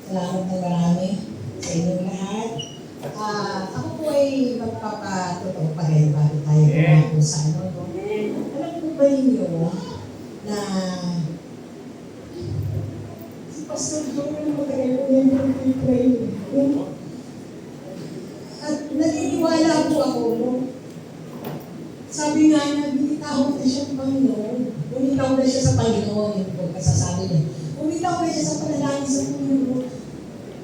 Salamat ng marami sa inyong lahat. Ako po ay magpapatotoo pa rin bago tayo kumako sa ano. No? Alam po ba ninyo na si Pastor Joel matagal ko yan yung pray. At naniniwala po ako, no? Sabi nga niya, binitaw na siya ng Panginoon. Bumitaw na siya sa Panginoon, yung pagkasasabi niya. Bumitaw na siya sa panalangin sa Panginoon.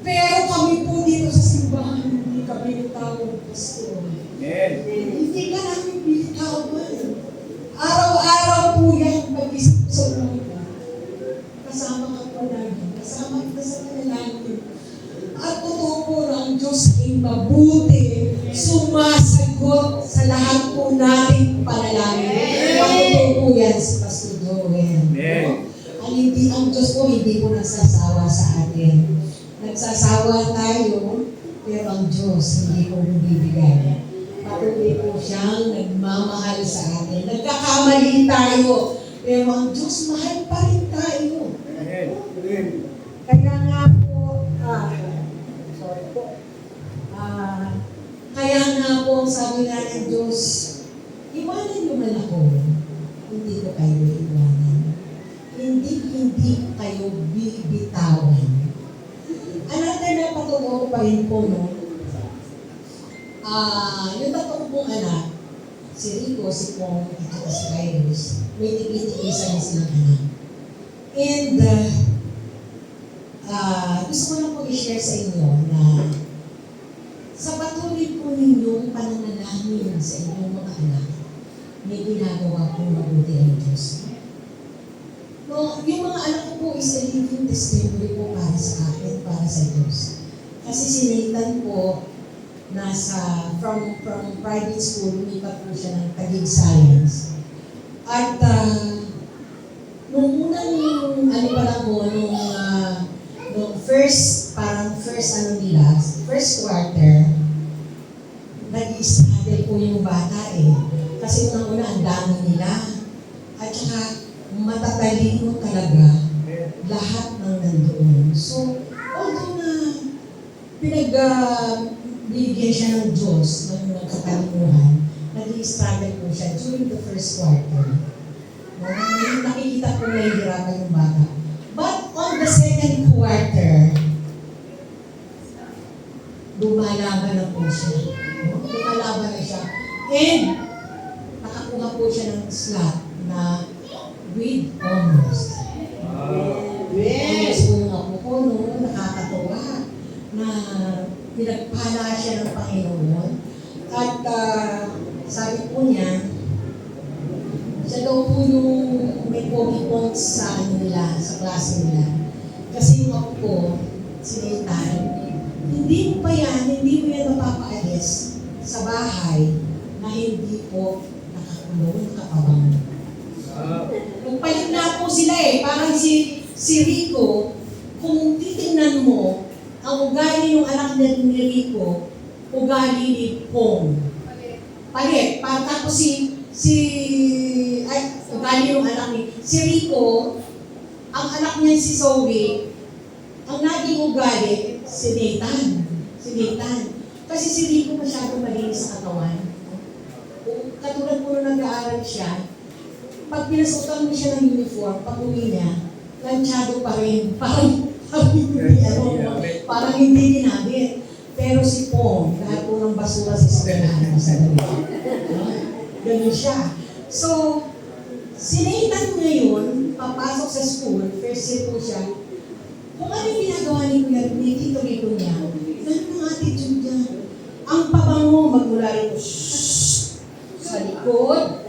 Pero kami po dito sa simbahan, hindi kami bitawag, Pastor. Hindi ka namin bitawan. Araw-araw po yan, pag-isip sa umaga. Kasama ka po namin. Kasama kita sa panalangin. At totoo po na ang Diyos ay mabuti, sumasagot sa lahat po nating panalangin. Totoo po yan si Pastor Joel. Ang Diyos po hindi po nagsasawa sa atin. Nagsasawa tayo, pero ang Diyos hindi po bibigay. Patuloy po siyang nagmamahal sa atin. Nagkakamali tayo, pero ang Diyos mahal pa rin tayo. Kaya nga po, kaya nga po, sabi nga ng Diyos, iwanan niyo man ako, hindi ko kayo iwanan. Hindi ko kayo bibitawan. Another na patuloy ko pa rin po, no? Yung tatlo pong anak, si Rico, si Pong, at si Kairos, may tigit-tigisan niya silang anak. And, gusto ko lang po i-share sa inyo na sa patuloy po ninyong pananalangin sa inyong mga anak, may ginagawa po mabuti ang Diyos. No, yung mga anak ko po is a living testimony po para sa akin, para sa Diyos. Kasi si Nathan po, from private school, lumipat po siya ng Taguig Science. At nung unang, nung first quarter, nag-i-struggle po yung bata eh. Kasi unang-una, ang dami nila. At saka, matatalino talaga lahat ng nandoon. So, although na pinagbibigyan siya ng Diyos ng katalinuhan, nag-i-struggle po siya during the first quarter. No? Nakikita po na hihirapan yung bata. But on the second quarter, lumalaban na po siya. No? Lumalaban na siya. And, nakakuha po siya ng slot na with honors. Yes! Yung apo ko, no, nakakatuwa na pinagpala siya ng Panginoon. At sabi po niya, siya daw po yung may pogi points sa nila, sa klase nila. Kasi yung apo ko, si Nathan, hindi mo yan mapapaalis sa bahay na hindi po nakakulong, nakapabangon. Nagpalit na po sila eh. Parang si Rico, kung titingnan mo, ang ugali ng anak ni Rico, ugali ni Pong. Palit. Tapos ugali ng anak ni Rico, ang anak niya si Zoe, ang naging ugali, si Nathan. Kasi si Rico masyadong malinis sa katawan. Katulad po nung nag-aaral siya, pag pinasukan mo siya ng uniform, pag-uwi niya, lansyado pa rin. Parang hindi ginamit. Pero si Pong, lahat po ng basura sa eskwelahan sa dali. Ganun siya. So, si Nathan ngayon, papasok sa school, first year po siya, kung ano yung ginagawa ni Kuya, ni Tito Rico niya, ganun ang attitude niya. Ang pabango, magmula rin sa likod,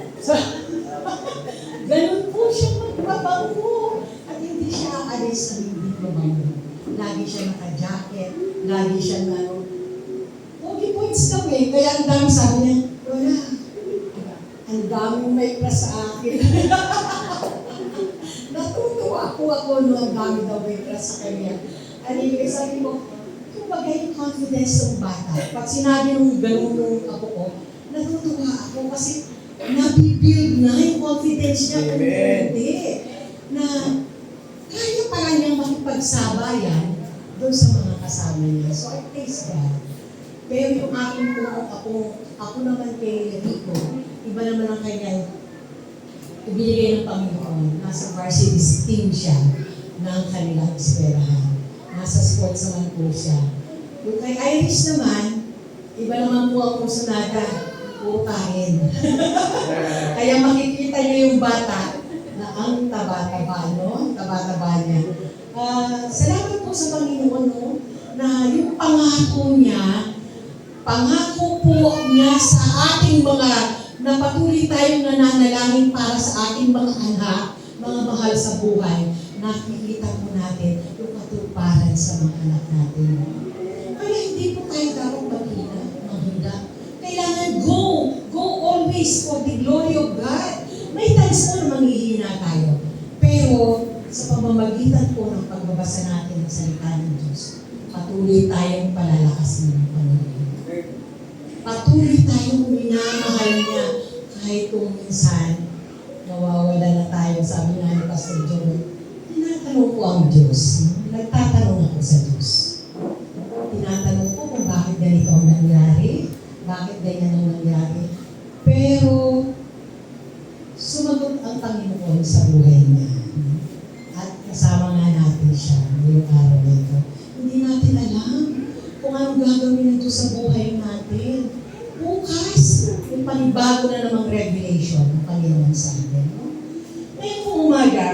ganun po siya magpabango. At hindi siya aalis sa hindi mabango. Lagi siya naka-jacket, lagi siya pogi points kami. Kaya ang dami sabi niya, wala. Ang daming may plus sa akin. Natutuwa ako no, ang dami daw may plus sa kanya. Anyway, sabi ko, kumbaga yung confidence ng bata. Pag sinabi nung ganun nung ako ko, natutuwa ako kasi nabibuild na yung confidence niya kung hindi. Na kaya pala niyang makipagsabayan doon sa mga kasama niya. So I praise God. Pero yung aking ako naman kay Rico, iba naman ang kanya ibinigay ng Panginoon. Nasa varsity team siya ng kanilang eskwelahan. Nasa sports naman po siya. Yung kay Irish naman, iba naman po ang kursunada, puro kain. Kaya makikita niyo yung bata na ang taba-taba, no? Taba-taba niya. Salamat po sa Panginoon, no? Na yung pangako po niya sa ating mga na patuloy tayong nananalangin para sa ating mga anak, mga mahal sa buhay, nakikita po natin yung katuparan sa mga anak natin. Kaya hindi po tayo dapat manghina. Kailangan go always for the glory of God. May times po na manghihina tayo. Pero sa pamamagitan po ng pagbabasa natin ng salita ng Diyos, patuloy tayong palalakasin ng Panginoon. Patuloy tayong minamahal niya kahit kung minsan nawawala na tayo. Sabi nga ni Pastor Joel, tinatanong ko ang Diyos. Nagtatanong ako sa Diyos. Tinatanong ko kung bakit ganito ang nangyari, bakit ganyan ang nangyari. Pero sumagot ang Panginoon sa buhay niya. At kasama nga natin siya ngayong araw na ito. Hindi natin alam kung anong gagawin nito sa buhay natin. Bukas, yung panibago na namang revelation ng Panginoon sa atin. No? Ngayon kung umaga,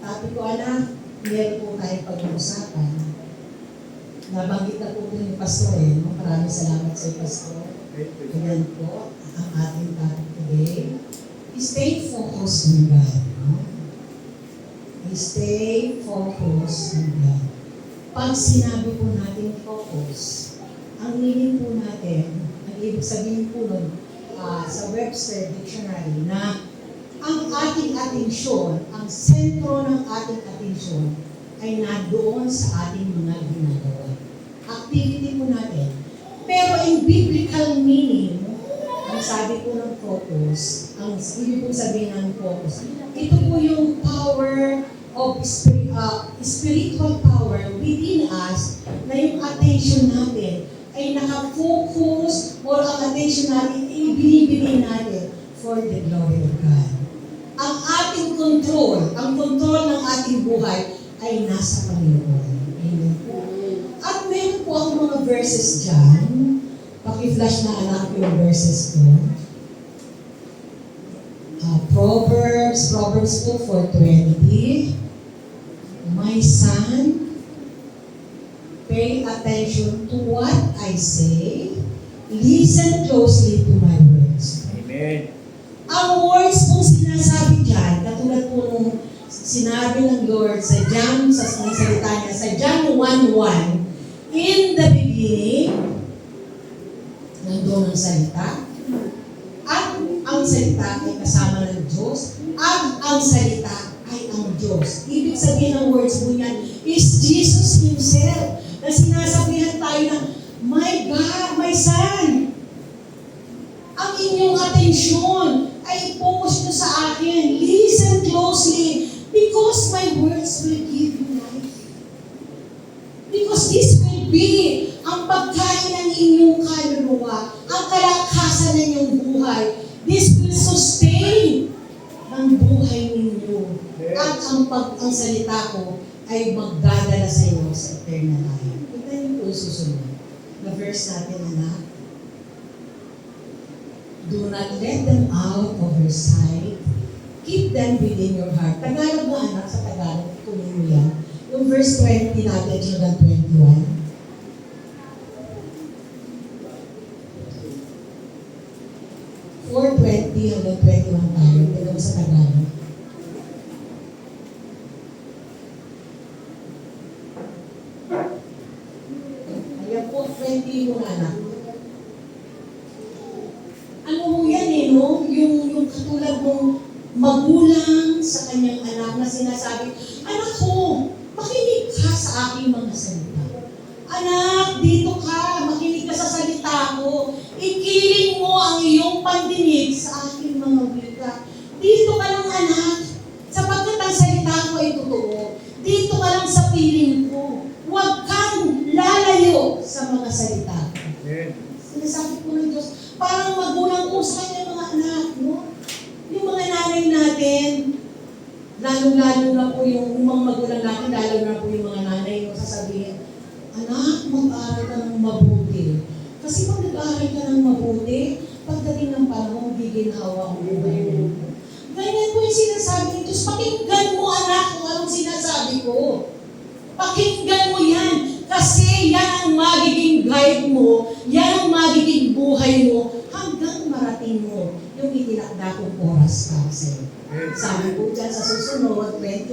topic ko, anak, meron po tayong pag-uusapan. Nabanggit na po ito ni Pastor no? Maraming salamat sa Pastor. Ayan po, ang ating topic today. Stay focused on God. No? Stay focused on God. Pag sinabi po natin focus, ang meaning po natin, ang ibig sabihin po nun, sa Webster Dictionary, na ang ating atensyon, ang sentro ng ating atensyon, ay nandoon sa ating mga ginagawa. Activity po natin. Pero in biblical meaning, ang sabi po ng focus, ang ibig po sabihin ng focus, ito po yung power of spiritual power within us na yung attention natin ay nakafocus or ang attention natin ay binibigay natin for the glory of God. Ang ating control, ang control ng ating buhay ay nasa Panginoon. Amen po. At meron po ako mga verses dyan. Paki-flash na anak yung verses ko. Proverbs po 4:20. My son, pay attention to what I say. Listen closely to my words. Amen. Ang words pong sinasabi dyan, katulad po nung sinabi ng Lord sa John, sa salita niya, sa John 1:1, in the beginning, nandoon ang salita, at ang salita ay kasama ng Diyos, at ang salita ay ang Diyos. Ibig sabihin ng words po niyan is Jesus Himself. Na sinasabihan tayo na, my God, my Son, ang inyong atensyon ay focus nyo sa akin. Listen closely because my words will give you life. Because this will be ang pagkain ng inyong kaluluwa, ang kalakasan ng inyong buhay. This will sustain ang buhay ninyo. At ang salita ko ay magdadala sa iyo sa eternal life. Ito yung po susunod. Na verse natin, anak. Do not let them out of your sight. Keep them within your heart. Tagalog na anak, sa Tagalog, kunin mo yan. Yung verse 20 natin, hanggang 21. 4:20 hanggang 21 tayo. Tignan mo sa Tagalog. Ayan po, 20 yung anak. Ano mo yan no? Yung katulad mong magulang sa kanyang anak na sinasabi, anak ko, makinig ka sa aking mga salita. Anak, dito ka, makinig ka sa salita ko. Ikiling mo ang iyong pandinig sa aking mga wika. Dito ka lang, anak. mo sa kanyang mga anak, no? Yung mga nanay natin, lalo-lalo na po yung mga magulang natin, lalo na po yung mga nanay, no, sasabihin, anak, mag-aaral ka ng mabuti. Kasi pag nag-aaral ka ng mabuti, pagdating ng panahon, giginhawa ang buhay mo. Ganyan po yung sinasabi ni Diyos. Pakinggan mo, anak, kung anong sinasabi ko. Pakinggan mo yan. Kasi yan ang magiging guide mo, yan ang magiging buhay mo, hanggang marating mo yung itinakda kong oras para sa'yo. Sabi po dyan sa susunod, 21,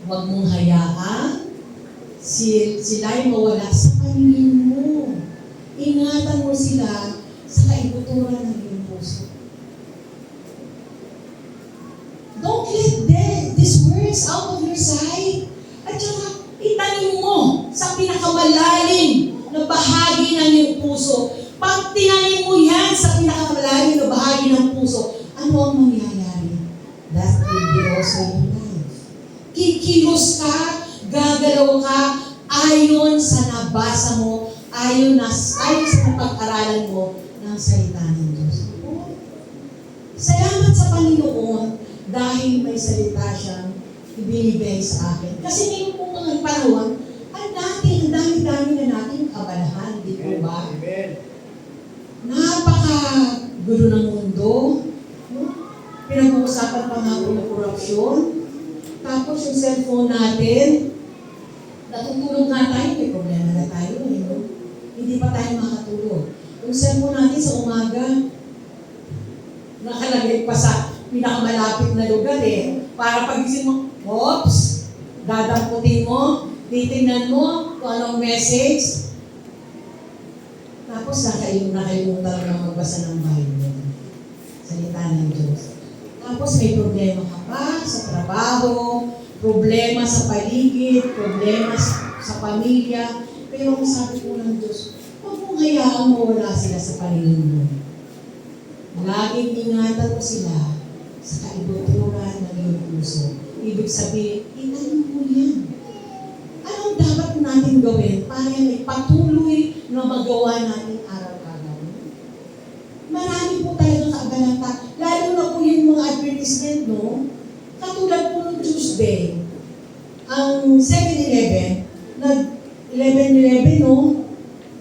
huwag mong hayaan sila'y mawala sa paningin mo. Ingatan mo sila sa kaibuturan ng iyong puso. Don't let these words out of your sight. At saka, itanim mo sa pinakamalalim na bahagi ng iyong puso. Pag tinanim mo yan sa pinakamalalim na bahagi ng puso, ano ang mangyayari? That will be also your life. Kikilos ka, gagalaw ka, ayon sa nabasa mo, ayon sa napag-aralan mo ng salita ng Diyos. Salamat sa Panginoon dahil may salita siyang ibinibigay sa akin. Kasi ngayon po mga panahon, ang dami-dami na natin kabalahan, di po ba? Amen. Napaka-gulo ng mundo. Pinag-uusapan pa nga po ng korupsyon. Tapos yung cellphone natin, natutulog nga tayo, may problema na tayo. Hindi pa tayo makatulog. Yung cellphone natin sa umaga, nakalagay pa sa pinakamalapit na lugar Para pagising mo, oops, dadamputin mo, titingnan mo kung anong message. Tapos nakalimutan na magbasa ng Bible. Salita ng Diyos. Tapos may problema ka pa sa trabaho, problema sa paligid, problema sa pamilya. Pero kung sabi po ng Diyos, huwag mong hayaan mawala sila sa paningin mo. Laging ingatan mo sila sa kaibuturan ng iyong puso. Ibig sabihin, itanim mo yan. Anong dapat natin gawin para may patuloy na magawa natin araw-araw? Marami po talagang kaabalanta. Lalo na po yung mga advertisement, no? Katulad po ng Tuesday, ang 7-Eleven, nag-11-11, no?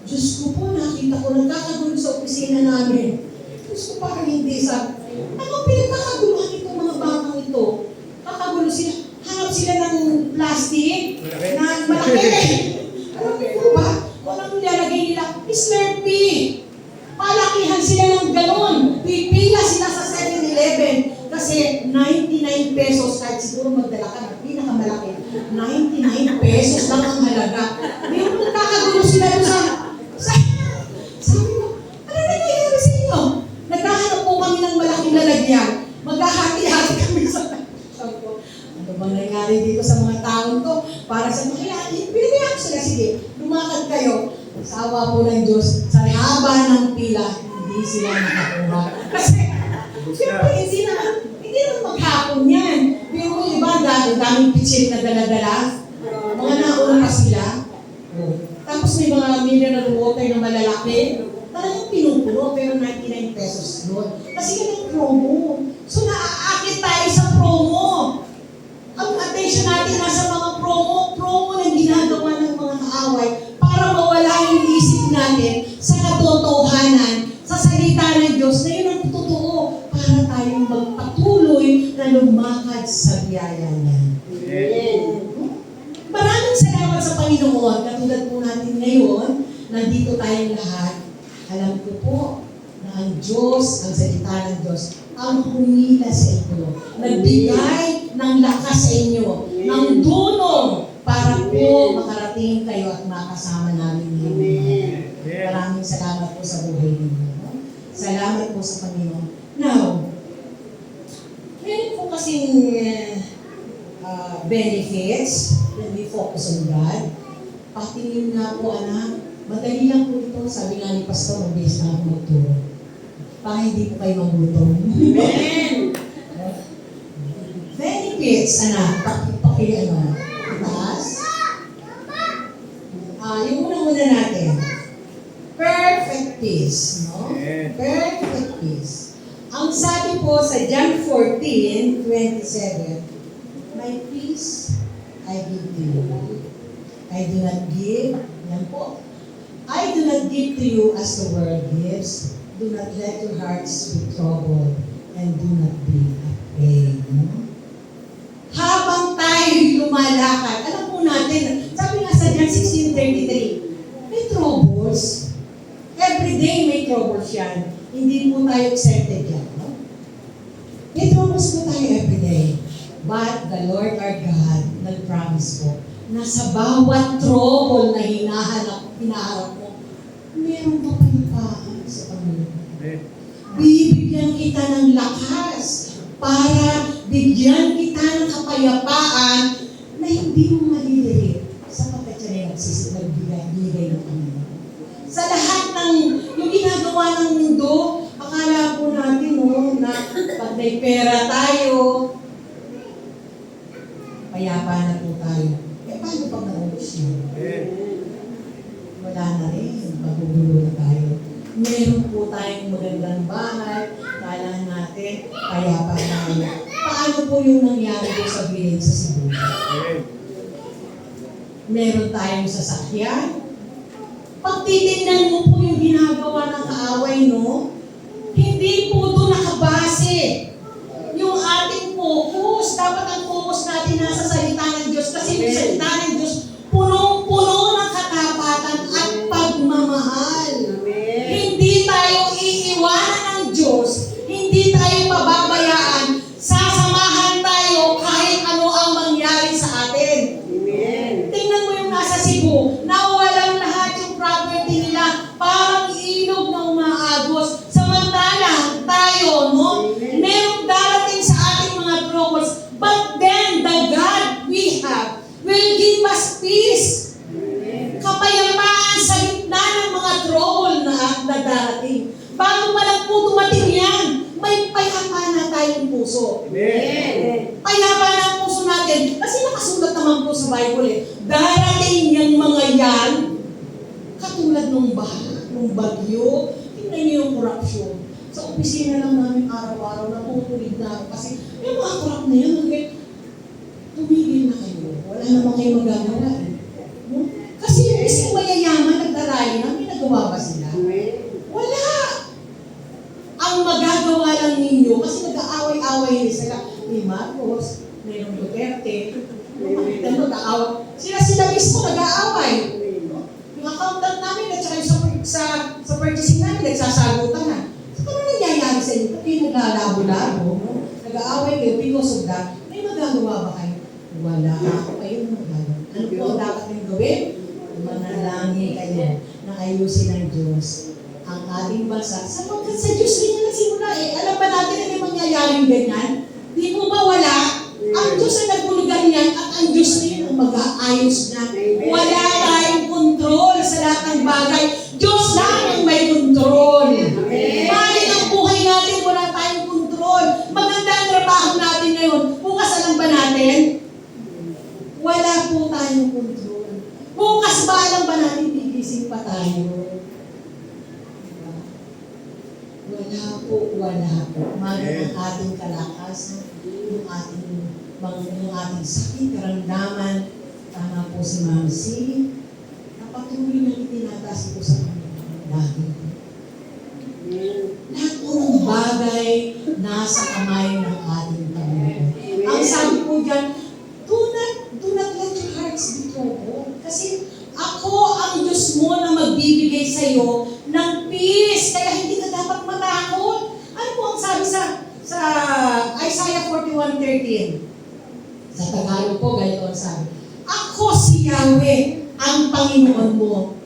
Diyos ko po, nakita ko, nagkakagulo sa opisina namin. Diyos ko, parang hindi sa... Anong pinagkakaguluhan itong mga batang ito? Kakagulo sila. Hanap sila ng plastic na malaki. Alam mo po ba? Kung anong nilalagay nila, Slurpee. Palakihan sila ng ganon. Pipila sila sa 7-Eleven. Kasi 99 pesos, kahit siguro magdala ka ng pinakamalaki, 99 pesos lang ang halaga. Ngayon, nagkakagulo sila doon sa sabi ko, ano nangyayari sa inyo? Naghahanap po kami ng malaking lalagyan. Maghahati-hati kami sa sabi ko, ano bang nangyari dito sa mga taong to? Para sa mga pinagayaan sila, sige, lumakad kayo. Sa awa po ng Diyos, sa haba ng pila, hindi sila nakakuha. Kasi, siyempre, hindi naman maghapon yan. Pero yung iba, daming pitsil na dala-dala. Mga nauna pa sila. Tapos may mga mineral water na malalaki. Talagang pinupuno, pero 99 pesos doon. Kasi yun ang promo. So, naaakit tayo sa promo. Ang attention natin nasa mga promo na ginagawa ng mga kaaway para mawala yung isip natin sa katotohanan, sa salita ng Diyos na yun ang totoo para tayong magpatuloy na lumakad sa biyaya niya. Maraming salamat sa Panginoon. Katulad po natin ngayon, nandito tayong lahat. Alam ko po na ang Diyos, ang salita ng Diyos, ang humila sa inyo. Nagbigay ng lakas sa inyo, ng dunong para po makarating kayo at makasama namin ngayon. Maraming salamat po sa buhay ninyo. Salamat po sa Panginoon. Now, meron po kasing benefits when we focus on God. Patingin nga po, anak, madali lang po ito. Sabi nga ni Pastor, mabilis na ako magturo. Para hindi po kayo magutom. Amen! Benefits, anak, itaas. Yung unang-una natin, perfect peace. peace, no? Perfect peace. Ang sabi po sa John 14:27, my peace I give to you. I do not give, yan po. I do not give to you as the world gives. Do not let your hearts be troubled and do not be afraid. No? Habang tayo lumalakad, alam po natin, sabi nga sa John 16:33, may troubles. Every day may troubles yan. Hindi po tayo accepted yan. No? May troubles po tayo every day. But the Lord our God, nag-promise po, na sa bawat trouble na hinaharap mo, meron ka payapaan sa Panginoon. Bibigyan kita ng lakas para bigyan kita ng kapayapaan na hindi mo maliliit sapagkat siya ay nagbigay ng Panginoon. Sa lahat ng yung ginagawa ng mundo, akala po natin na pag may pera tayo, payapa na po tayo. Paano pag naubos yun? Wala na rin. Magugulo na tayo. Meron po tayong magandang bahay. Kala natin, payapa na tayo. Paano po yung nangyari po sa village sa Cebu? Meron tayong sasakyan. Pag titignan mo po yung ginagawa ng kaaway, no? Hindi po doon nakabase. Yung ating focus, dapat ang focus natin nasa salita ng Diyos kasi yung salita ng Diyos punong-puno ng katapatan at pagmamahal. Hindi tayo iiwanan ng Diyos, hindi tayo pababayaan, sasamahan tayo kahit ano ang mangyari sa atin. Tingnan mo yung nasa Cebu, nawalan lahat yung property nila, parang ilog na umaagos. Samantalang tayo, no? Merong darating sa ating mga troubles, but then the God we have will give us peace. Kapayapaan sa gitna ng mga trouble na darating. Bago pa lang po dumating yan, may payapaan na tayong puso. Payapaan ang puso natin. Kasi nakasulat naman po sa Bible darating yung mga yan, katulad nung baha, nung bagyo. Tingnan niyo yung corruption. Sa opisina lang namin araw-araw, natutulig na ako. Kasi yung mga corrupt na yun, tumigil na kayo. Wala naman kayo magagawa. No? Kasi yung isang mayayaman, nagdarayo na, may nagawa ba sila? Wala! Ang magagawa lang ninyo, kasi nag-aaway-aaway nila sila. Ni Marcos, mayroong Duterte, nag-aaway. Sila mismo nag-aaway. Yung accountant namin, at saka yung sa purchasing namin, nagsasagutan na. So, ano nangyayari sa inyo? Pag kayo naglalabo-labo, nag-aaway kayo, because of that, may magagawa ba kayo? Wala. Kayo na magagawa. Ano po ang dapat nyo gawin? Manalangin kayo na ayusin ng Diyos ang ating bansa. Sapagkat sa Diyos rin yung nagsimula Alam ba natin na may mangyayaring ganyan? Di po ba wala? Ang Diyos ang nagpulugan yan at ang Diyos rin ang mag-aayos na. Wala tayong control sa lahat ng bagay. Diyos lang ang may control. Bakit ang buhay natin wala tayong control? Maganda ang trabaho natin ngayon. Bukas alam ba natin? Wala po tayong control. Bukas ba alam ba natin gigising pa tayo? Wala po. Maging ang ating kalakasan, yung ating sakit, karamdaman. Tama po si Ma'am C. Napatuloy na itinataas po sa Panginoon lagi. Lahat po ng bagay nasa kamay ng ating Panginoon. Ang sabi po dyan, do not let your hearts be troubled. Kasi ako ang Diyos mo na magbibigay sa iyo ng peace. Kaya hindi ka dapat matakot. Ano po ang sabi sa Isaiah 41:13? Sa Tagalog po, ganito ang sabi. Ako si Yahweh, ang Panginoon mo.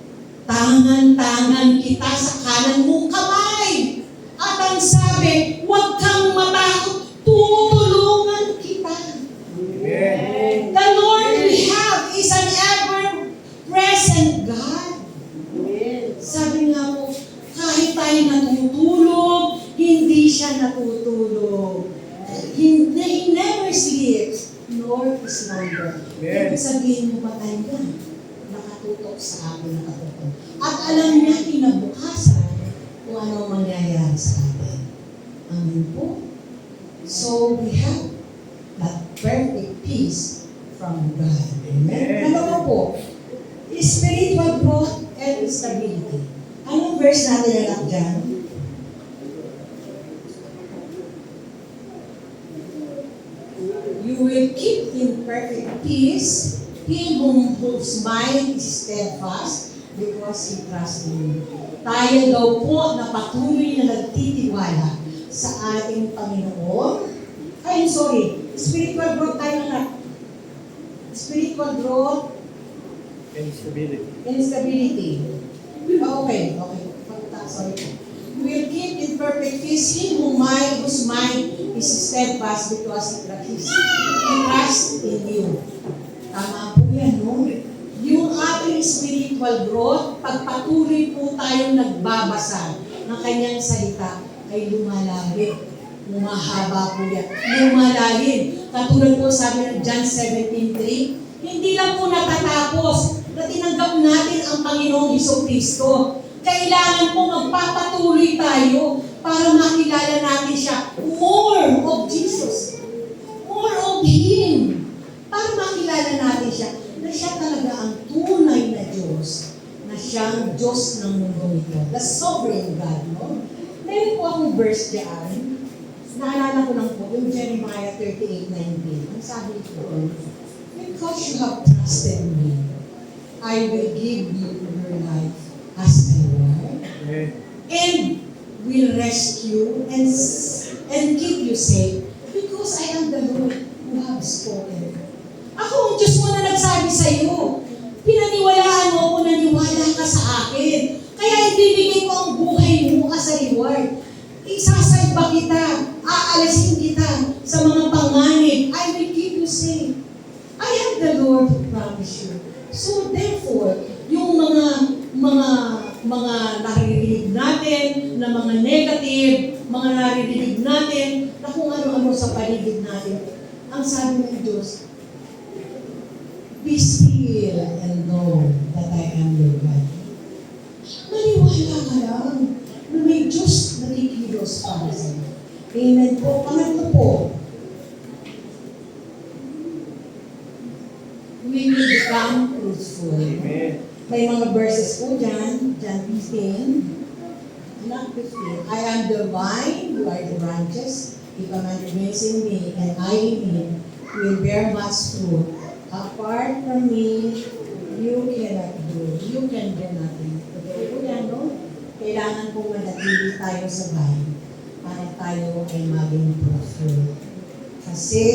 Tangan-tangan kita sa kanan mong kamay. At ang sabi, huwag kang matakot, tutulungan kita. Amen. The Lord we have is an ever-present God. Sabi nga po, kahit tayo natutulog, hindi siya natutulog. He never sleeps, nor slumber. Ibig sabihin mo patay ka, nakatutok sa akin nakatutok. At alam niya kinabukasan, kung ano mangyayari sa atin. Amen po. So, we have that perfect peace from God. Amen. Ano po? Spiritual growth and stability. Anong verse natin anak dyan? You will keep in perfect peace him whose mind is steadfast because he trusts in you. Tayo daw po na patuloy na nagtitiwala sa ating Panginoon. Spiritual growth tayo na. Spiritual growth And stability. and stability. Okay. Sorry. Will keep in perfect peace him whose mind is steadfast because he trusts in you. Tama po yan, no? Yung ating spiritual growth, pagpatuloy po tayong nagbabasa ng kanyang salita, ay lumalawit. Lumahaba po yan. Lumalalim. Katulad po sabi ng John 17:3, hindi lang po natatapos na tinanggap natin ang Panginoong Jesucristo. Kailangan po magpapatuloy tayo para makilala natin siya. More of Jesus. More of Him. Para makilala natin siya na siya talaga ang tunay na Diyos. Na siyang Diyos ng mundo ito. The sovereign God, no? Meron po akong verse dyan. Naalala ko lang po, yung Jeremiah 38:19. Ang sabi ko, because you have trusted me, I will give you your life as a reward, and will rescue and keep you safe, because I am the Lord who have spoken. Ako ang Diyos mo na nagsabi sa iyo. Pinaniwalaan mo ako, naniwala ka sa akin. Kaya ibibigay ko ang buhay mo as a reward. Isasalba kita, aalasin kita sa mga panganib. I will keep you safe. I am the Lord who promise you. So therefore, yung mga naririnig natin, na mga negative, mga naririnig natin, na kung ano-ano sa paligid natin, ang sabi ng Diyos, be still and know that I am your God. Maniwala ka lang na may Diyos na kikilos para sa iyo. Amen po. Pangatlo po, we will become truthful. Amen. May mga verses po dyan, John 15, not 15. I am the vine, you are the branches. If a man remains in me, and I in him, will bear much fruit. Apart from me, you can do nothing. Totoo po yan, no? Kailangan po manatili tayo sa vine para tayo ay maging fruitful. Kasi,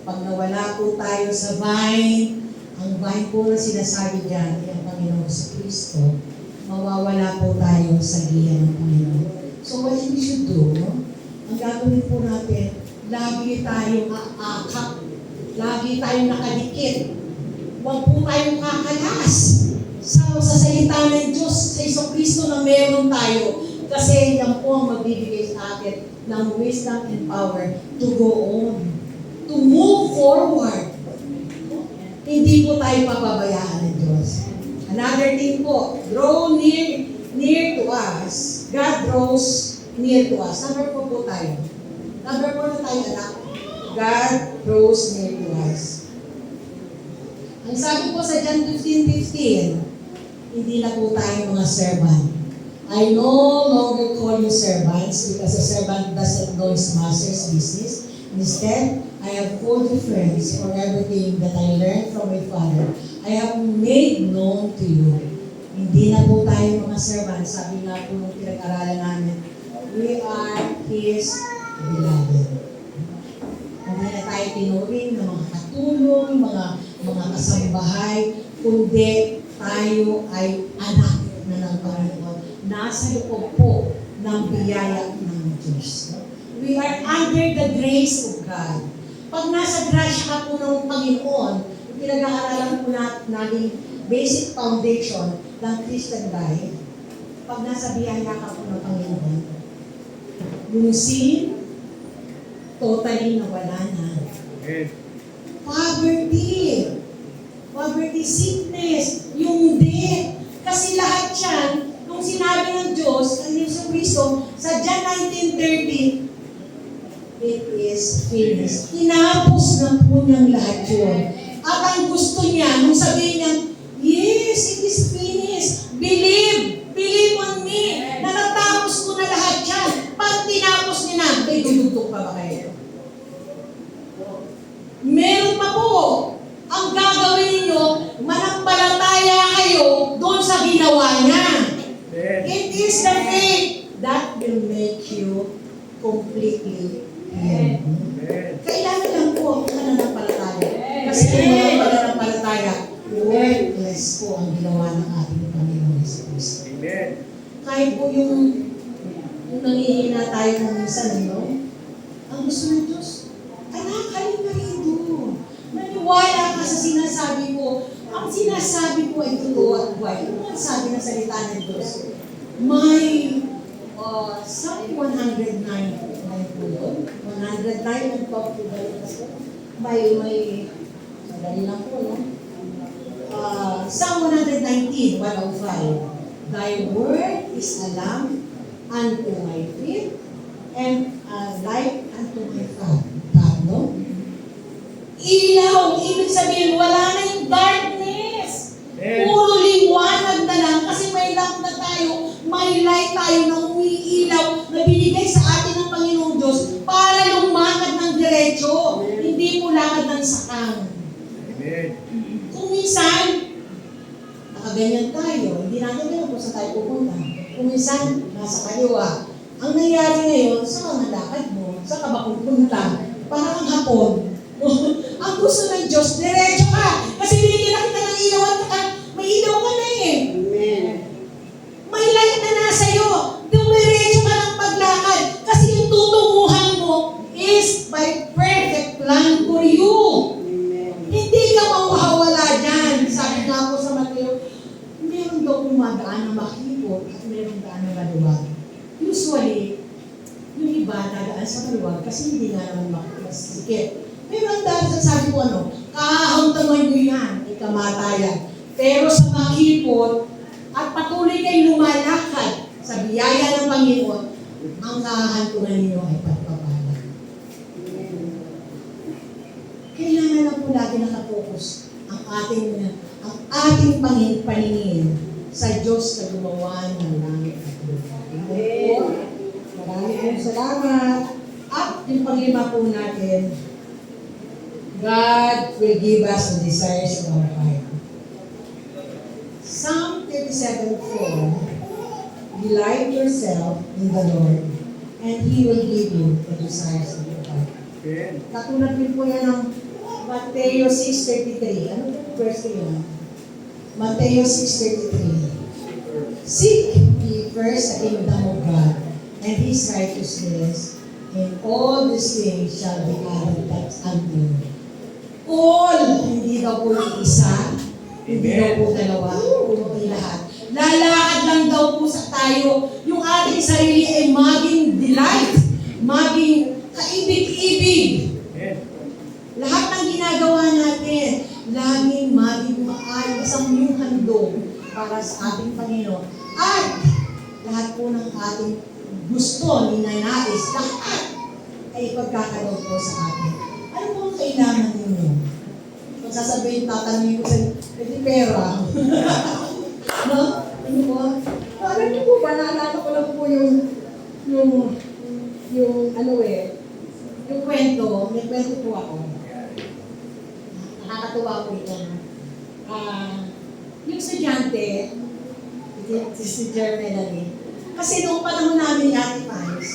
pag nawala po tayo sa vine, ang vine po na sinasabi dyan, ay ang Panginoon sa Kristo, mawawala po tayo sa giya ng Panginoon. So what we should do, ang gagawin po natin, lagi tayong aakap, lagi tayong nakadikit. Huwag po tayong kakalas sa salita ng Diyos, sa Isang Kristo na meron tayo. Kasi yan po ang magbibigay sa atin ng wisdom and power to go on, to move forward. Hindi po tayo papabayaan ng Diyos. Another thing po, draw near to us. God draws near to us. Number 4 po tayo. Number 4 na tayo, anak. God draws near to us. Ang sabi po sa John 15:15, hindi na po tayo mga servant. I no longer call you servants because a servant doesn't know his master's business. Instead, I have called you friends, for everything that I learned from my Father, I have made known to you. Hindi na po tayo mga servants. Sabi nga po nung pinag-aralan namin, we are His beloved. Hindi na tayo tinuring ng mga katulong, mga kasambahay, kundi tayo ay anak na ng Panginoon. Nasa loob po ng biyaya ng Diyos. We are under the grace of God. Pag nasa grasya ka po ng Panginoon, yung pinag-aaralan po natin basic foundation ng Christian life, pag nasa biyaya ka po ng Panginoon, yung sin, totally nawala na. Poverty, sickness, yung death. Kasi lahat yan, nung Nung sinabi ng Diyos, ang Yesu Cristo, sa John 19:30, it is finished. Tinapos na po niyang lahat yun. At ang gusto niya, nung sabihin niya, yes, it is finished. Believe. Believe on me. Na natapos ko na lahat yan. Pag tinapos niya na, may dudugtog pa ba kayo? Meron pa po. Ang gagawin ninyo, manampalataya kayo doon sa ginawa niya. It is the faith that will make you completely healed. Kailangan lang po ang pananampalataya. Kasi kung walang pananampalataya, worthless po ang ginawa ng ating Panginoon Jesus. Amen. Kahit po yung nangihina tayo ng minsan, no? Ang gusto ng Diyos, anak, halina rito. Maniwala ka sa sinasabi ko. Ang sinasabi ko ay totoo at buhay. Ano ang sabi ng salita ng Diyos? May Psalm 109 po yun. 109 ang pagpugalitas ko. May, madali lang po, no? Psalm 119, 105. Thy word is a lamp unto my feet and a light unto my path. No? Ilaw, ibig sabihin, wala na yung darkness. Puro liwanag na lang kasi may lamp na tayo, may light tayo na umiilaw na binigay sa atin ng Panginoong Diyos para lumakad ng diretso, hindi po lakad ng sakang. Amen. Kung minsan, nakaganyan tayo, hindi natin alam kung saan tayo pupunta. Kung minsan, nasa kaliwa. Ang nangyari ngayon, saan ang lakad mo? Saan ka ba pupunta? Parang ang hapon. Ang gusto ng Diyos, diretso ka. Kasi binigyan na kita ng ilaw at may ilaw ka na eh. Amen. May light na nasa iyo. Dumiretso ka ng paglakad. Kasi yung tutunguhan mo is by perfect plan for you. Amen. Hindi ka mawawala dyan. Sabi nga po sa Mateo, meron daw kumadaan na makipot at meron daan na maluwag. Usually, yung iba dadaan sa maluwag kasi hindi nga naman masikip. Pero ang dahil sa sabi ko kahahamtaman nyo yan, may kamatayan. Pero sa makipot, at patuloy kayo lumalakad sa biyaya ng Panginoon, ang kahahantungan ninyo ay pagpapala. Kailangan lang po lagi nakapokus ang ating paningin sa Diyos na gumawa ng langit at lupa. Maraming salamat. At yung panglima po natin, God will give us the desires of our heart. Psalm 37:4, delight yourself in the Lord, and He will give you the desires of your heart. Amen. Katulad din po yan ng Mateo 6:33. Ano po verse yun? Mateo 6:33. Seek ye first the kingdom of God and His righteousness, and all these things shall be added unto you. All, hindi daw po yung isa, hindi daw po dalawa, hindi lahat. Lalakad lang daw po sa tayo, yung ating sarili ay maging delight, maging kaibig-ibig. Lahat ng ginagawa natin, laging maging maayos ang iyong handog para sa ating Panginoon. At lahat po ng ating gusto, ninanais, lahat ay ipagkakaloob po sa atin. Ano po ang kailangan ninyo? Kung sasabihin, tatanungin ko sa pwede pera. No? Ano po? Alam niyo po ba, naalala ko lang po yung yung kwento, may kwento po ako. Nakakatuwa po ito. Yung estudyante, si Jermelanie, kasi noong panahon namin ni Ate Pais,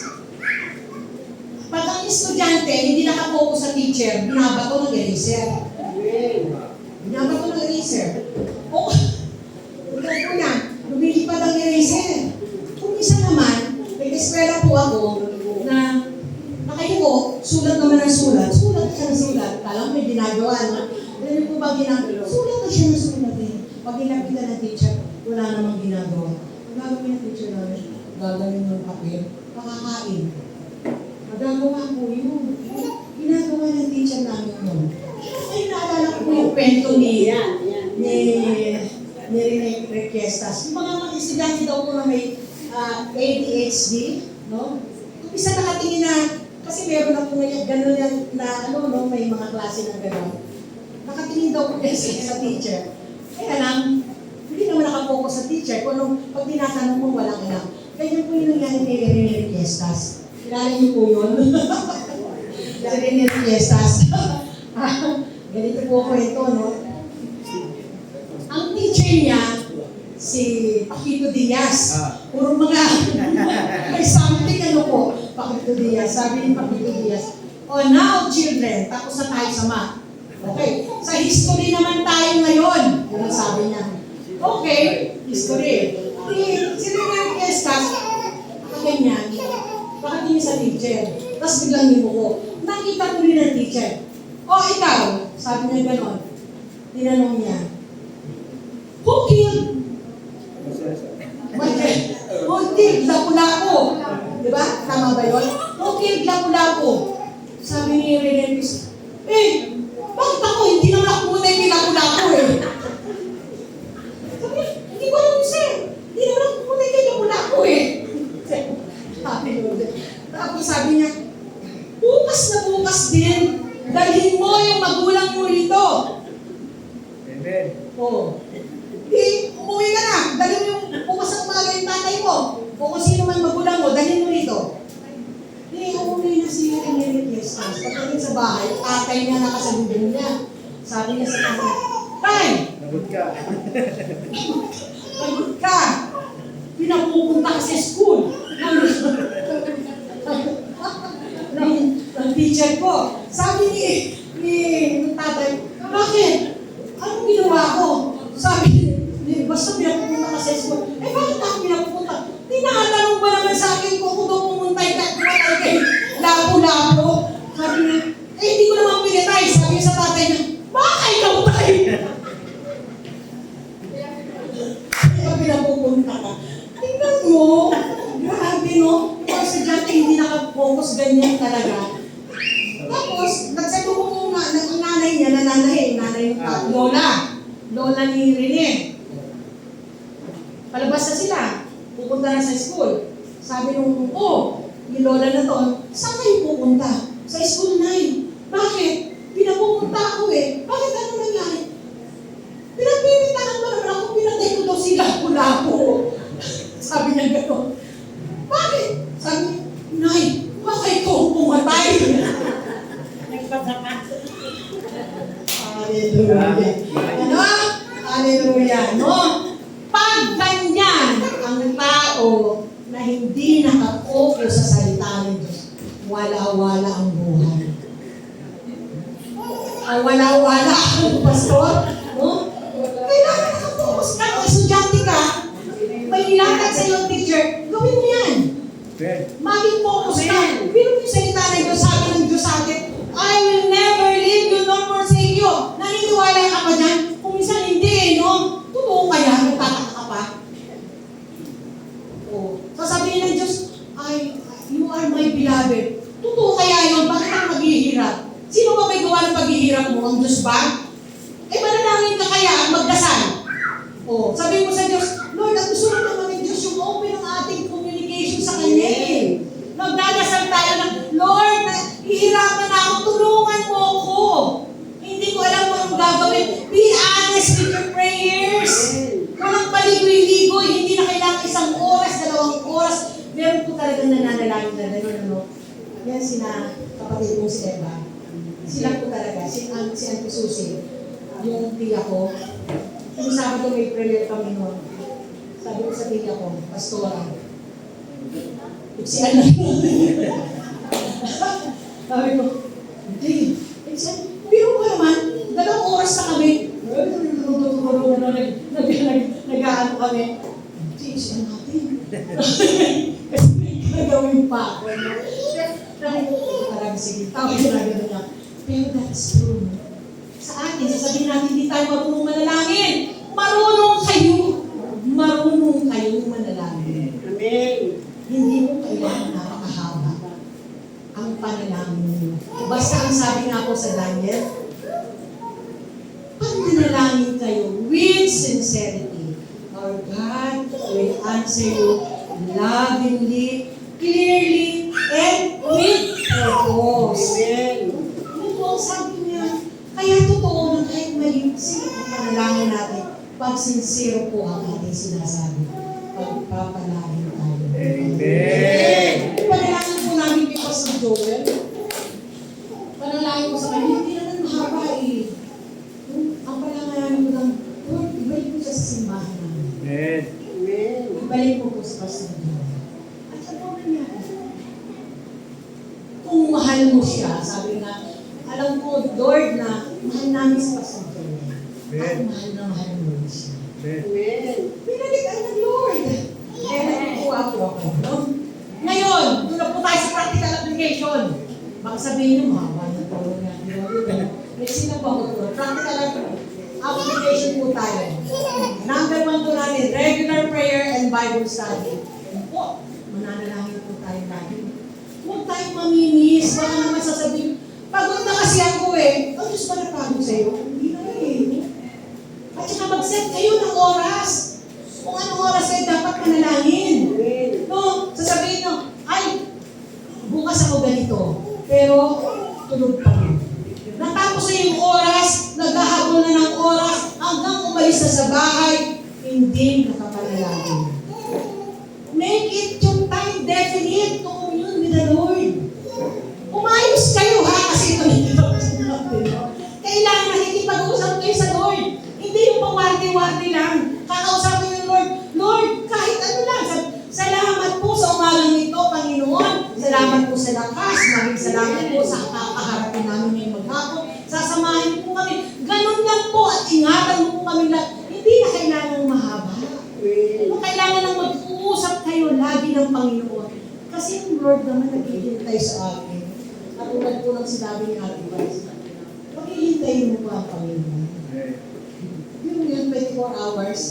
pag ang estudyante hindi nakapokus sa teacher, binabato ng eraser. Binabato ng eraser. O, ito po yan, lumilipad ang eraser. Kung isa naman, may eskwela po ako na nakayuko, sulat naman ang sulat. Sulat siya ng sulat. Kala mo may ginagawa, no? Alam niyo po ba ginagawa? Sulat na siya ng sulat eh. Pag inapitan ng teacher, wala namang ginagawa. Ang gagawin ng teacher namin, gagawin ng papel, makakain. Magagawa po yun. Ginagawa ng teacher namin yun. Ay, naalala ko yung kwento ni nire-requestas. Yung mga estudyante daw po na may ADHD, no? Isa nakatingin na, kasi meron na po ngayon, gano'n yan na, ano, no, may mga klase ng gano'n. Nakatingin daw po kasi sa teacher. Kaya lang, hindi naman nakapokus sa teacher. Kung nung, pag tinatanong mo, walang alam. Ganyan po yung nangyari nire-requestas. Kilala niyo po yun? Nire-requestas. Ganito po ako ito, no? Ang teacher niya, si Paquito Diaz. Puro mga, may something ano po, Paquito Diaz. Sabi ni Paquito Diaz, "Oh, now children, tapos na tayo sa math. Okay, sa history naman tayo ngayon." Yun ang sabi niya. Okay, history. Sino yung requestas? Ganyan. Pakatingin sa teacher. Tapos biglang yung buko. Nakita ko rin ng teacher. "Oh, ikaw," sabi niya gano'n. Tinanong niya, "Who killed?" "Who killed Lapu-Lapu?" Diba? Tama ba yun? "Who killed Lapu-Lapu?" Sabi ni Relentis, bakit ako? Hindi naman ako muna yung Lapu-Lapu eh. Sabi niya, "Hindi ko alam, sir. Hindi naman ako muna yung Lapu-Lapu eh." Tapos sabi niya, bukas na bukas din, dalhin mo yung magulang mo rito. Amen. Oo. Umuwi ka na. Dalhin mo yung bukas ng umaga yung tatay mo. O kung sino man magulang mo, dalhin mo rito. Umuwi na si Enrique Fiestas. Pagdating sa bahay, tatay niya nakasalubong niya. Sabi niya sa tatay, "Tay! Lagot ka. Lagot ka! Pinapupunta ka sa school ng teacher ko." Sabi ni tatay, "Bakit? Anong ginawa ko?" Sabi niya, "Basta pinapupunta ka sa school." Bakit ako pinapupunta? Tinatanong ba naman sa akin kung daw pumatay kay Lapu-Lapu? Sabi niya, hindi ko naman pinatay. Sabi niya sa tatay niya, "Baka ikaw tayo." Kaya pinapupunta ka. Tingnan mo, grabe no? Yung mga estudyante hindi nakapokos, ganyan talaga. Tapos, nagsalubong yung nanay niya, nanay yung lola ni Rene. Palabas na sila, pupunta na sa school. Sabi nung, yung lola na to, "Saan kayo pupunta?" "Sa school, Nay." "Bakit?" "Pinapupunta ako eh." "Bakit? Ano nangyari?" "Pinagpipintahan mo naman ako, pinatay ko daw si Lapu-Lapu." Sabi niya gano'n. "Bakit?" Sabi niya, "Nay, baka ikaw pumatay." Hallelujah. Ano? Hallelujah. No? Pag ganyan ang tao na hindi nakafocus sa salita ng Diyos, wala-wala ang buhay. Ang wala-wala ang pastor, no? Kailangan nakafocus ka. Kung estudyante ka, may nilatag sa iyong teacher, gawin mo yan. Maging focus ka. Pero yung salita ng Diyos, sabi ng Diyos sa atin, "I will never leave you nor forsake you." Naniniwala ka pa dyan? Kung minsan hindi, no? Totoo kaya, nagtataka ka pa? Sasabihin ng Diyos, "You are my beloved." Totoo kaya yun? Bakit ang maghihirap? Sino ba may gawa ng paghihirap mo? Ang Diyos ba? Manalangin ka kaya at magdasal. Sabihin mo sa Diyos, "Lord, ang gusto naman ng Diyos yung open ang ating communication sa Kanya eh." Magdadasal tayo ng, "Lord, hihirapan na ako, tulungan mo ako. Hindi ko alam kung anong gagawin." Be honest with your prayers. Walang paligoy-ligoy, hindi na kailangan 1 oras, 2 oras. Meron po talagang nananalangin na gano'n, ano? Yan sina kapatid mong si Eva. Sila po talaga, si Auntie Susie, yung tiya ko. Yung Sabado may prayer kami noon. Sabi ko sa tiya ko, "Pastora, si Ana." Sabi ko, "Hindi." Pero ko naman, 2 oras na kami. Nag-aano kami. "Hindi, siya natin." Kasi nagawin pa ako. Sabi ko, talaga sige, tawag ko na gano'n niya. Pero that's true. Sa atin, sasabihin natin, hindi tayo marunong manalangin. Marunong kayong manalangin. Amen. Hindi mo kailangan napakahaba ang panalangin ninyo. Basta ang sabi nga po sa Daniel, pag nanalangin kayo with sincerity, answer you lovingly, clearly, and with purpose. Amen. Yun po, sabi niya, kaya totoo na kahit mali ang panalangin natin, pag sincere po ang ating sinasabi, pagpapalain tayo. Amen. Panalangin po namin kay Pastor Joel. Panalangin ko sa kanya, hindi naman mahaba eh. Ang panalangin ko lang, Lord, ibalik ko siya sa simbahan namin. Amen. Ibalik ko po sa Pastor Joel. At sa po nangyari. Kung mahal mo siya, sabi nga, alam ko, Lord, na mahal namin sa Pastor Joel. At mahal mo siya. Amen. Pinalitan ng Lord. Kaya nagkukuha po ako. No? Ngayon, doon na po tayo sa practical application. Baka sabihin niyo, mahaba na po yan. May sino po ako po. Practical application po tayo. Number 1 po natin, regular prayer and Bible study. Yan po, mananalangin po tayo lagi. Huwag tayong mamimiss. Baka naman sasabihin, pagod na kasi ako eh. Ang Diyos ba napagod sa'yo? Hindi na eh. At saka mag-set kayo ng oras. Kung anong oras kayo dapat manalangin. No, sasabihin nyo, ay, bukas ako ganito. Pero, tulog pa rin. Natapos na yung oras, naghahabol na ng oras, hanggang umalis na sa bahay, hindi nakapanalangin. Make it yung time definite to commune with the Lord. Umayos kayo ha, kasi ito kailangan nakikipag-usap kayo sa Lord. Hindi yung pang-warty-warty lang. Kakausapin yung Lord, Lord, kahit ano lang, salamat po sa umagang ito, Panginoon. Salamat po sa lakas. Maraming salamat po sa kakaharapin namin ngayong maghapon. Sasamahin po kami. Ganun lang po at ingatan mo po kami lahat. Hindi na kailangan mahaba. Kailangan lang mag-uusap kayo lagi ng Panginoon. Kasi yung Lord naman naghihintay sa akin. At tulad po ng sinabi ni Ate Vice, paghihintayin mo pa ang Panginoon. Yung 24 hours,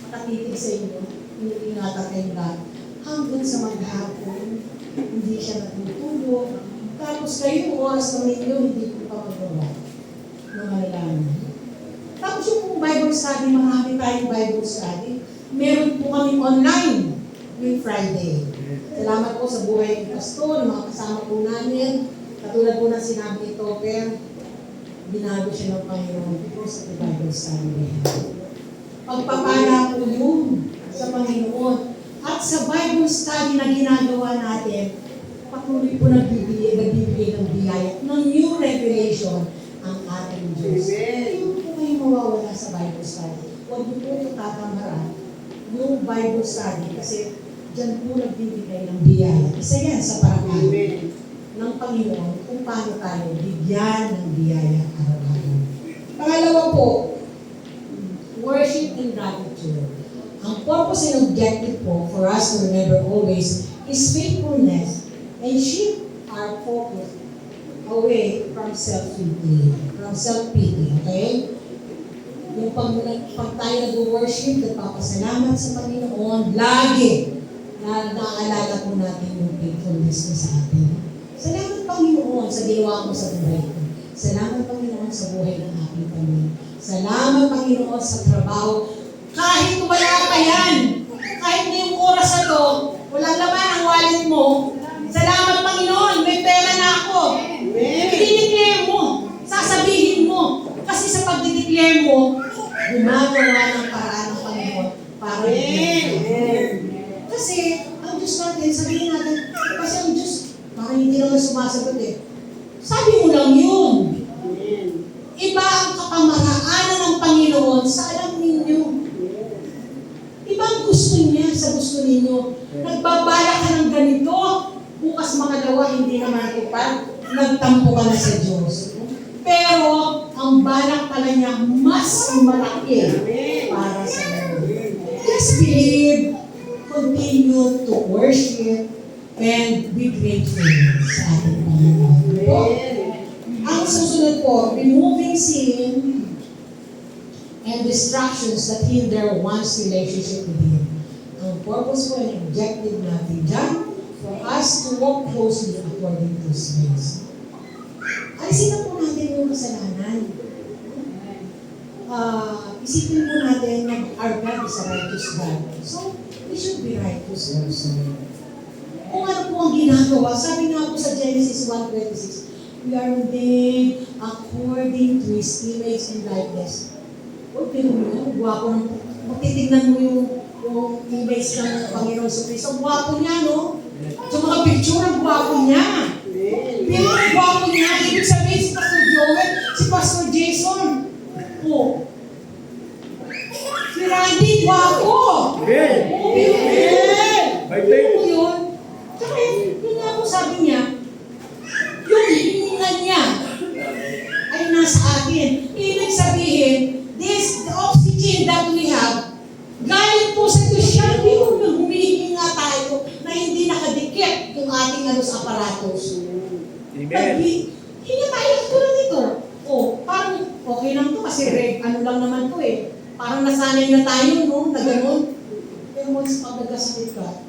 makatitig sa inyo, iniingatan kayo lahat. Hanggang sa maghapon, hindi siya natutulog. Tapos kayo, yung oras na ninyo, hindi ko pa magawa ng kailangan. Tapos yung pong Bible study, marami tayong Bible study. Meron po kami online yung Friday. Salamat po sa buhay ng pastor, mga kasama po namin. Katulad po ng sinabi ni Topper, binago siya ng Panginoon because of the Bible study. Pagpapala po yun sa Panginoon. At sa Bible study na ginagawa natin, patuloy po nagbibigay ng biyaya, ng new revelation ang ating Diyos. Hindi po kayo mawawala sa Bible study. Huwag po ito tatamaran yung Bible study kasi dyan po nagbibigay ng biyaya. Isa yan sa paraan ng Panginoon kung paano tayo bigyan ng biyaya araw-araw. Pangalawa po, worship and gratitude. Ang purpose and objective po for us to remember always is faithfulness and shift our focus away from self-pity, okay? Yung pag tayo nag-worship, nagpapasalamat sa Panginoon, lagi na naaalala po natin yung faithfulness niya sa atin. Salamat Panginoon sa ginawa mo sa buhay ko. Salamat Panginoon sa buhay ng aking pamilya. Salamat Panginoon sa trabaho. Kahit wala pa yan, kahit na yung oras na to, walang laman ang wallet mo, salamat Panginoon, may pera na ako. I-declare mo, sasabihin mo. Kasi sa pag-declare mo, gumagawa ng paraan ng Panginoon para kasi ang Diyos natin, sabihin natin, kasi ang Diyos, parang hindi naman sumasagot eh. Sabi mo lang yun. Iba ang kapamaraanan ng Panginoon sa alam ninyo. Iba ang gusto niya sa gusto ninyo. Nagbabala ka ng ganito, bukas makagawa, hindi naman ipag, nagtampo ka na sa Diyos. Pero, ang balak pala niya mas malaki para sa iyo. Just believe, continue to worship, and be grateful sa ating Panginoon. Ang susunod po, removing sin and distractions that hinder one's relationship with Him. Ang purpose po and objective natin dyan, for us to walk closely according to His ways. Alisin na po natin yung kasalanan. Isipin po natin na our God is a righteous God. So, we should be righteous also. Kung ano po ang ginagawa, sabi nga po sa Genesis 1:26, we are made according to His image and likeness. O, pero yun, gwapo ng, matitignan mo yung image ng Panginoon sa Kristo. Gwapo niya, no? Sa mga picture, ang gwapo niya. Pero ang gwapo niya, ibig sabihin si Pastor Joel, si Pastor Jason. O, si Randy, gwapo. Amen. Amen. Amen. Yun. Tsaka yun nga po sabi niya, yung hininga niya ay nasa atin. Ibig sabihin, the oxygen that we have, galing po sa Diyos siya, hindi mo na humihinga tayo na hindi nakadikit yung ating sa aparatos. Amen. Hinga tayo tulad nito. O, parang okay lang to kasi ano lang naman to eh. Parang nasanay na tayo, no? Na gano'n. Pero once pag nagkasakit ka,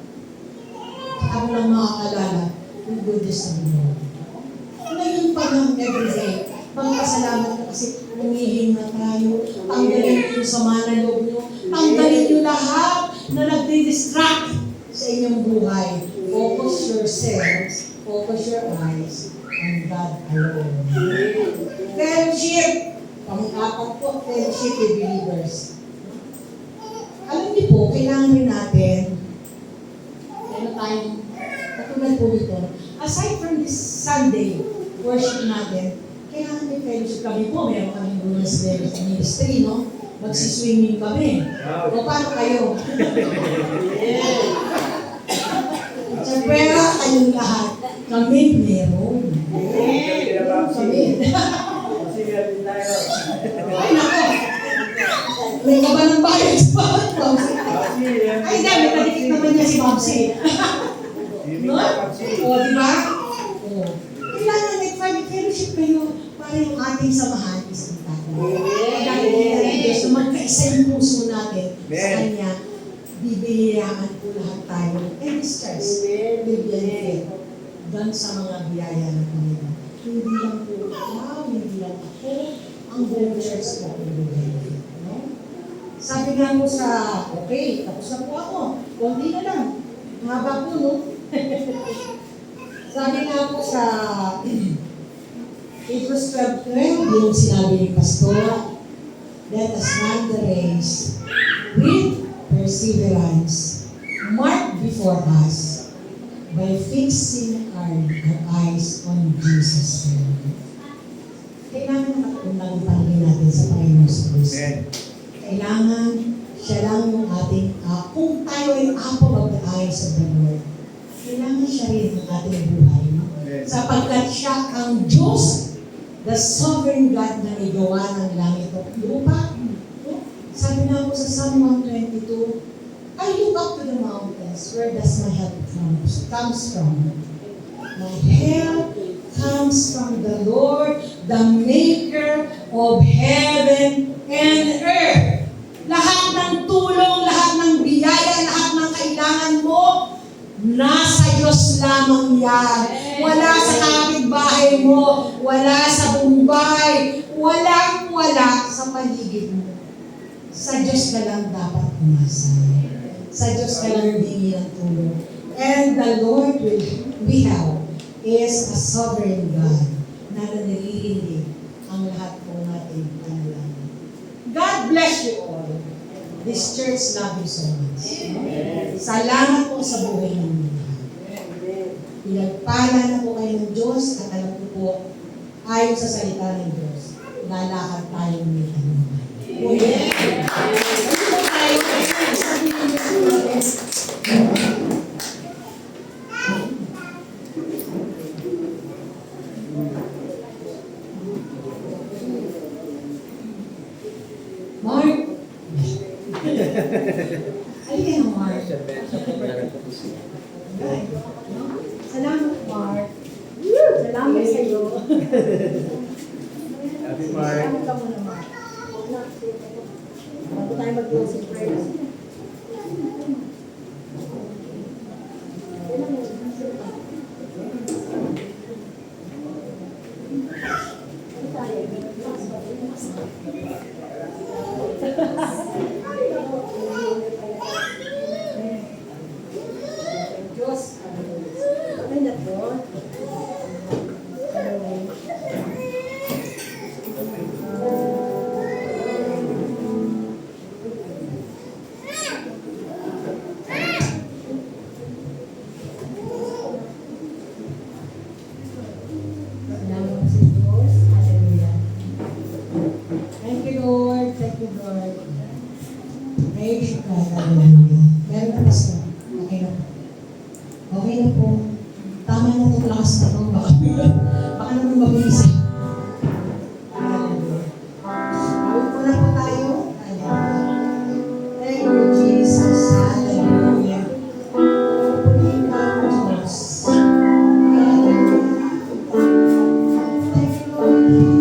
ako lang makakaalala yung goodness ng Lord. Ngayon pa lang everyday, magpasalamat ka kasi humihinga tayo, tanggalin niyo yung sama na loob niyo, tanggalin niyo lahat na nagdi-distract sa inyong buhay. Focus yourselves, focus your eyes on God alone. Fellowship, pang-apat po, fellowship with believers. Alam niyo po, kailangan rin natin, tayong katulad po dito, aside from this Sunday worship natin, kailangan may fellowship kami po. Meron kami bonus level sa ministry, no? Magsiswimming kami. O paano kayo? Sa pera, kayong lahat. Kami meron. Kami. Ay, nako. May ka ba ng bayad sa bawat Babsi? Ay, dami, kadikit naman niya si Babsi. No? O, di ba? O. Kailangan nag-fellowship kayo para yung ating samahan is itatayo. Dahil kita ng Diyos na magkaisa yung puso natin sa Kanya, bibiyayaan po lahat tayo. And this church will benefit doon sa mga biyaya ng Panginoon. Hindi lang po ikaw, hindi lang ako, ang buong church po will benefit. Sabi nga po sa, okay, tapos na po ako. Kunti na lang. Haba po, no? Sabi nga po sa Hebrews 12:12, yung sinabi ni Pastor, let us run the race with perseverance, marked before us by fixing our eyes on Jesus. Kailangan nakatulang paningin natin sa Panginoon sa Kristo. Kailangan siya lang yung ating, kung tayo ay apple of the eyes of the Lord, kailangan siya rin ang ating buhay. Sapagkat siya ang Diyos, the sovereign God na may gawa ng langit at lupa. Sabi na po sa Psalm 122, I look up to the mountains, where does my help comes from? My help comes from the Lord, the maker of heaven and earth. Lahat ng tulong, lahat ng biyaya, lahat ng kailangan mo, nasa Diyos lamang yan. Wala sa kapitbahay mo, wala sa Bombay, walang-wala sa paligid mo. Sa Diyos ka lang dapat umasa. Sa Diyos ka lang humingi ng tulong. And the Lord we have is a sovereign God na nanililig ang lahat po natin panalangin. God bless you all. This church love you so much. Salamat po sa buhay ng lahat. Pinagpala na po kayo ng Diyos at alam ko po, ayon sa salita ng Diyos, lalakad tayo ng tanunan. Amen. Mark. Ay, Mark. Salamat, Mark. Salamat sa iyo. Happy Mark. Salamat ka muna, Mark. Bago tayo mag-closing prayer. ng mabilis. Hallelujah. Awit muna po tayo. Hallelujah. Thank you, Jesus. Hallelujah. Purihin ka ang Diyos. Hallelujah. Thank you, Lord.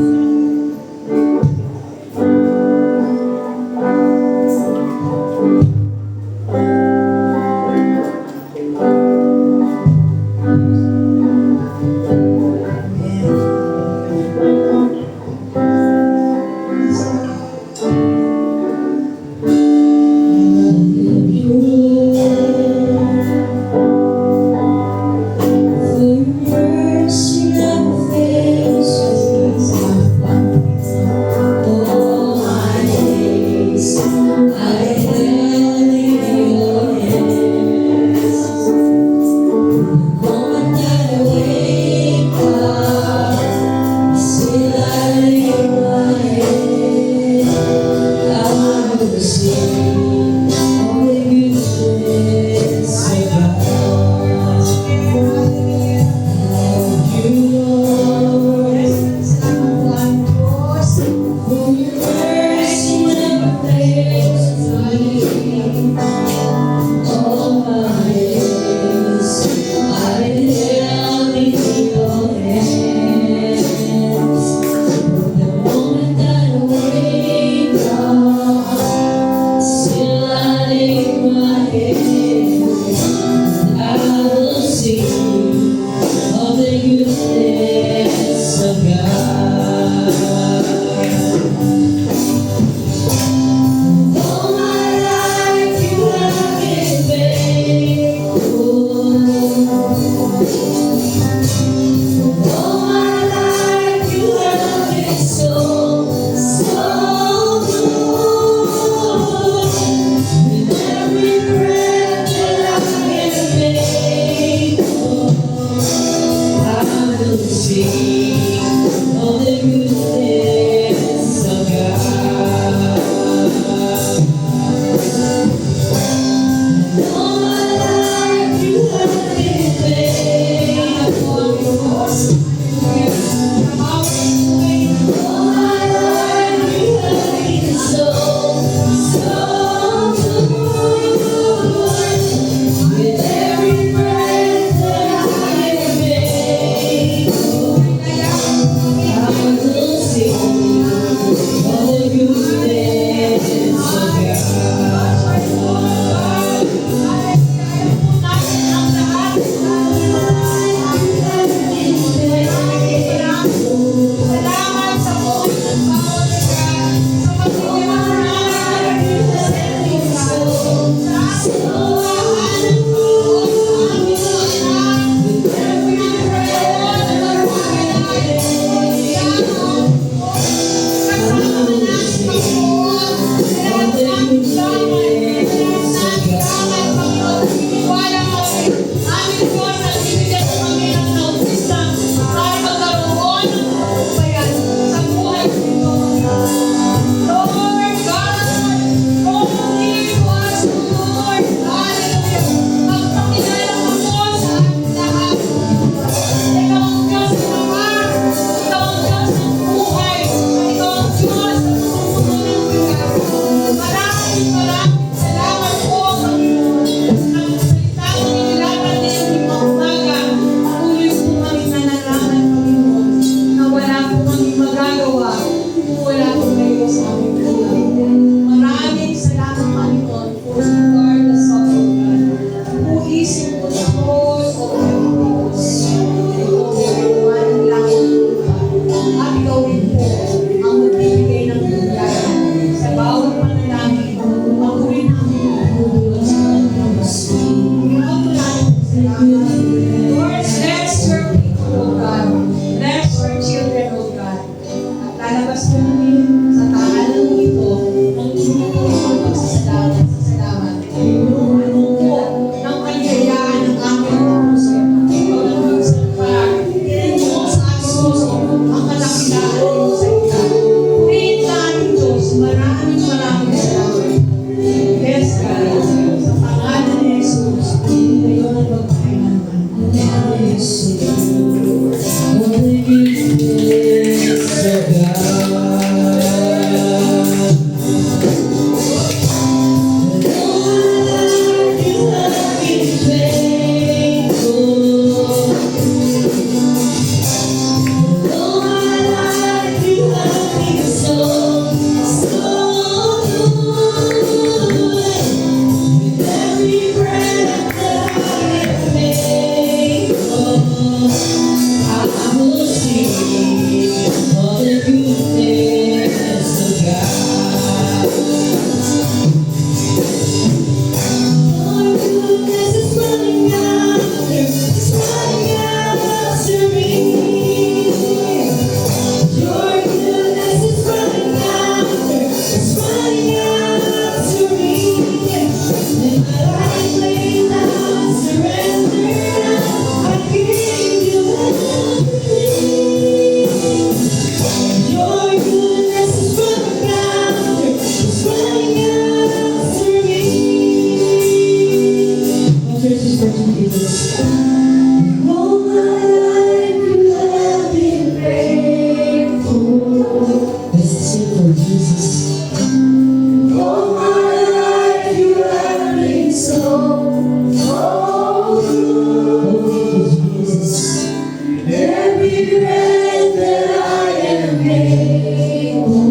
every breath that I am able,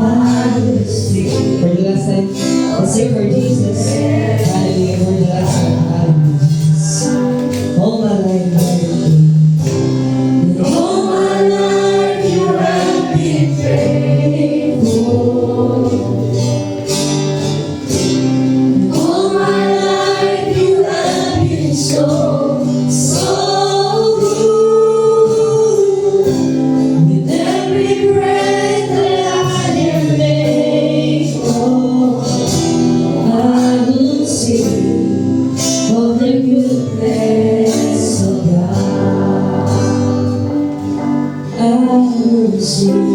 I will sing. For the last time, let's sing for Jesus. Hallelujah. For the last time, hallelujah. All my life, hallelujah. All my life, you have been faithful. All my life, you have been so good. With every breath that I am able, I will sing of the goodness of God. I will sing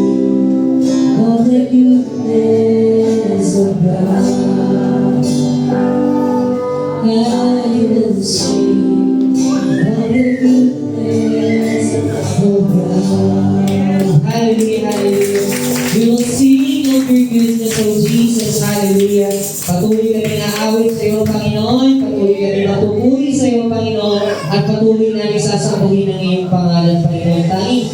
of the goodness of God. I will sing of the goodness of God. Hallelujah, hallelujah. We will sing of your goodness, O Jesus. Hallelujah. Patuloy kami naawit sa iyo, Panginoon. Patuloy kami matupuri sa iyo, Panginoon. At patuloy namin sasampuhin ang iyong pangalan, Panginoon. Tanging